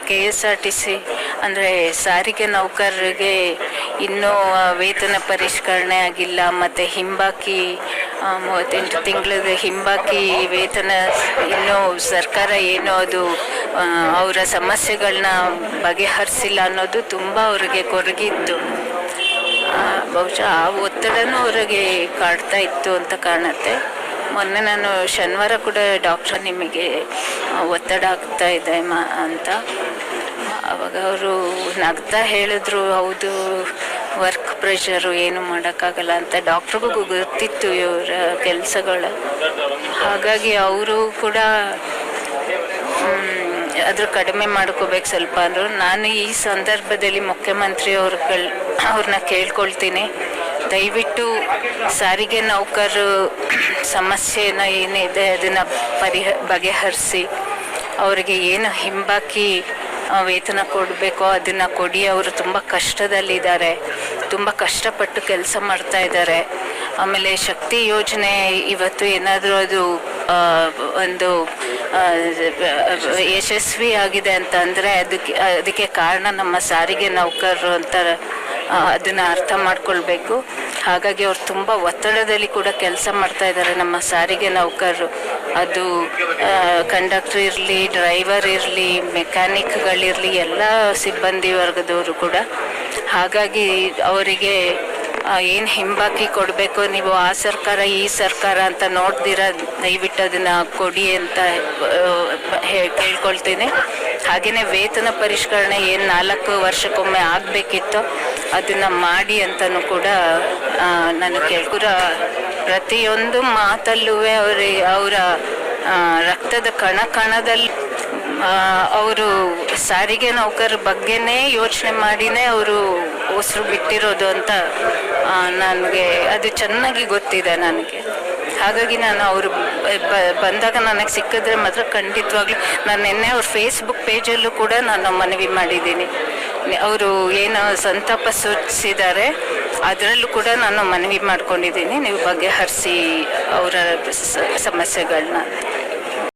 KSRTC ಅಂದರೆ ಸಾರಿಗೆ ನೌಕರರಿಗೆ ಇನ್ನೂ ವೇತನ ಪರಿಷ್ಕರಣೆ ಆಗಿಲ್ಲ, ಮತ್ತು ಹಿಂಬಾಕಿ 38 ತಿಂಗಳದ ಹಿಂಬಾಕಿ ವೇತನ ಇನ್ನೂ ಸರ್ಕಾರ ಏನೋ ಅದು ಅವರ ಸಮಸ್ಯೆಗಳನ್ನ ಬಗೆಹರಿಸಿಲ್ಲ ಅನ್ನೋದು ತುಂಬ ಅವರಿಗೆ ಕೊರಗಿತ್ತು. ಬಹುಶಃ ಆ ಒತ್ತಡನೂ ಅವರಿಗೆ ಕಾಡ್ತಾ ಇತ್ತು ಅಂತ ಕಾಣುತ್ತೆ. ಮೊನ್ನೆ ನಾನು ಶನಿವಾರ ಕೂಡ ಡಾಕ್ಟರ್ ನಿಮಗೆ ಒತ್ತಡ ಆಗ್ತಾ ಇದೆ ಅಂತ, ಅವಾಗ ಅವರು ನಗ್ತಾ ಹೇಳಿದ್ರು, ಹೌದು ವರ್ಕ್ ಪ್ರೆಷರು ಏನು ಮಾಡೋಕ್ಕಾಗಲ್ಲ ಅಂತ. ಡಾಕ್ಟ್ರಿಗೂ ಗೊತ್ತಿತ್ತು ಇವರ ಕೆಲಸಗಳು, ಹಾಗಾಗಿ ಅವರು ಕೂಡ ಅದ್ರ ಕಡಿಮೆ ಮಾಡ್ಕೋಬೇಕು ಸ್ವಲ್ಪ ಅಂದರು. ನಾನು ಈ ಸಂದರ್ಭದಲ್ಲಿ ಮುಖ್ಯಮಂತ್ರಿ ಅವ್ರನ್ನ ಕೇಳ್ಕೊಳ್ತೀನಿ, ದಯವಿಟ್ಟು ಸಾರಿಗೆ ನೌಕರರು ಸಮಸ್ಯೆನ ಏನಿದೆ ಅದನ್ನು ಬಗೆಹರಿಸಿ ಅವರಿಗೆ ಏನು ಹಿಂಬಾಕಿ ವೇತನ ಕೊಡಬೇಕೋ ಅದನ್ನು ಕೊಡಿ. ಅವರು ತುಂಬ ಕಷ್ಟದಲ್ಲಿದ್ದಾರೆ, ತುಂಬ ಕಷ್ಟಪಟ್ಟು ಕೆಲಸ ಮಾಡ್ತಾ ಇದ್ದಾರೆ. ಆಮೇಲೆ ಶಕ್ತಿ ಯೋಜನೆ ಇವತ್ತು ಏನಾದರೂ ಅದು ಒಂದು ಯಶಸ್ವಿ ಆಗಿದೆ ಅಂತಂದರೆ ಅದಕ್ಕೆ ಕಾರಣ ನಮ್ಮ ಸಾರಿಗೆ ನೌಕರರು ಅಂತ ಅದನ್ನು ಅರ್ಥ ಮಾಡ್ಕೊಳ್ಬೇಕು. ಹಾಗಾಗಿ ಅವ್ರು ತುಂಬ ಒತ್ತಡದಲ್ಲಿ ಕೂಡ ಕೆಲಸ ಮಾಡ್ತಾ ಇದ್ದಾರೆ ನಮ್ಮ ಸಾರಿಗೆ ನೌಕರರು. ಅದು ಕಂಡಕ್ಟರ್ ಇರಲಿ, ಡ್ರೈವರ್ ಇರಲಿ, ಮೆಕ್ಯಾನಿಕ್ಗಳಿರಲಿ, ಎಲ್ಲ ಸಿಬ್ಬಂದಿ ವರ್ಗದವರು ಕೂಡ. ಹಾಗಾಗಿ ಅವರಿಗೆ ಏನು ಹಿಂಬಾಕಿ ಕೊಡಬೇಕು, ನೀವು ಆ ಸರ್ಕಾರ ಈ ಸರ್ಕಾರ ಅಂತ ನೋಡ್ದಿರ ದಯವಿಟ್ಟು ಅದನ್ನು ಕೊಡಿ ಅಂತ ಕೇಳ್ಕೊಳ್ತೀನಿ. ಹಾಗೆಯೇ ವೇತನ ಪರಿಷ್ಕರಣೆ ಏನು 4 ವರ್ಷಕ್ಕೊಮ್ಮೆ ಆಗಬೇಕಿತ್ತು ಅದನ್ನು ಮಾಡಿ ಅಂತಲೂ ಕೂಡ ನಾನು ಕೇಳ್ಕೂರ. ಪ್ರತಿಯೊಂದು ಮಾತಲ್ಲೂ ಅವರ ರಕ್ತದ ಕಣದಲ್ಲಿ ಅವರು ಸಾರಿಗೆ ನೌಕರ ಬಗ್ಗೆನೇ ಯೋಚನೆ ಮಾಡಿನೇ ಅವರು ಉಸಿರು ಬಿಟ್ಟಿರೋದು ಅಂತ ನನಗೆ ಅದು ಚೆನ್ನಾಗಿ ಗೊತ್ತಿದೆ ನನಗೆ. ಹಾಗಾಗಿ ನಾನು ಅವರು ಬಂದಾಗ ನನಗೆ ಸಿಕ್ಕಿದ್ರೆ ಮಾತ್ರ ಖಂಡಿತವಾಗ್ಲೂ ನಾನು ನಿನ್ನೆ ಅವ್ರ ಫೇಸ್ಬುಕ್ ಪೇಜಲ್ಲೂ ಕೂಡ ನಾನು ಮನವಿ ಮಾಡಿದ್ದೀನಿ. ಅವರು ಏನು ಸಂತಾಪ ಸೂಚಿಸಿದ್ದಾರೆ ಅದರಲ್ಲೂ ಕೂಡ ನಾನು ಮನವಿ ಮಾಡ್ಕೊಂಡಿದ್ದೀನಿ, ನೀವು ಬಗೆಹರಿಸಿ ಅವರ ಸಮಸ್ಯೆಗಳನ್ನ.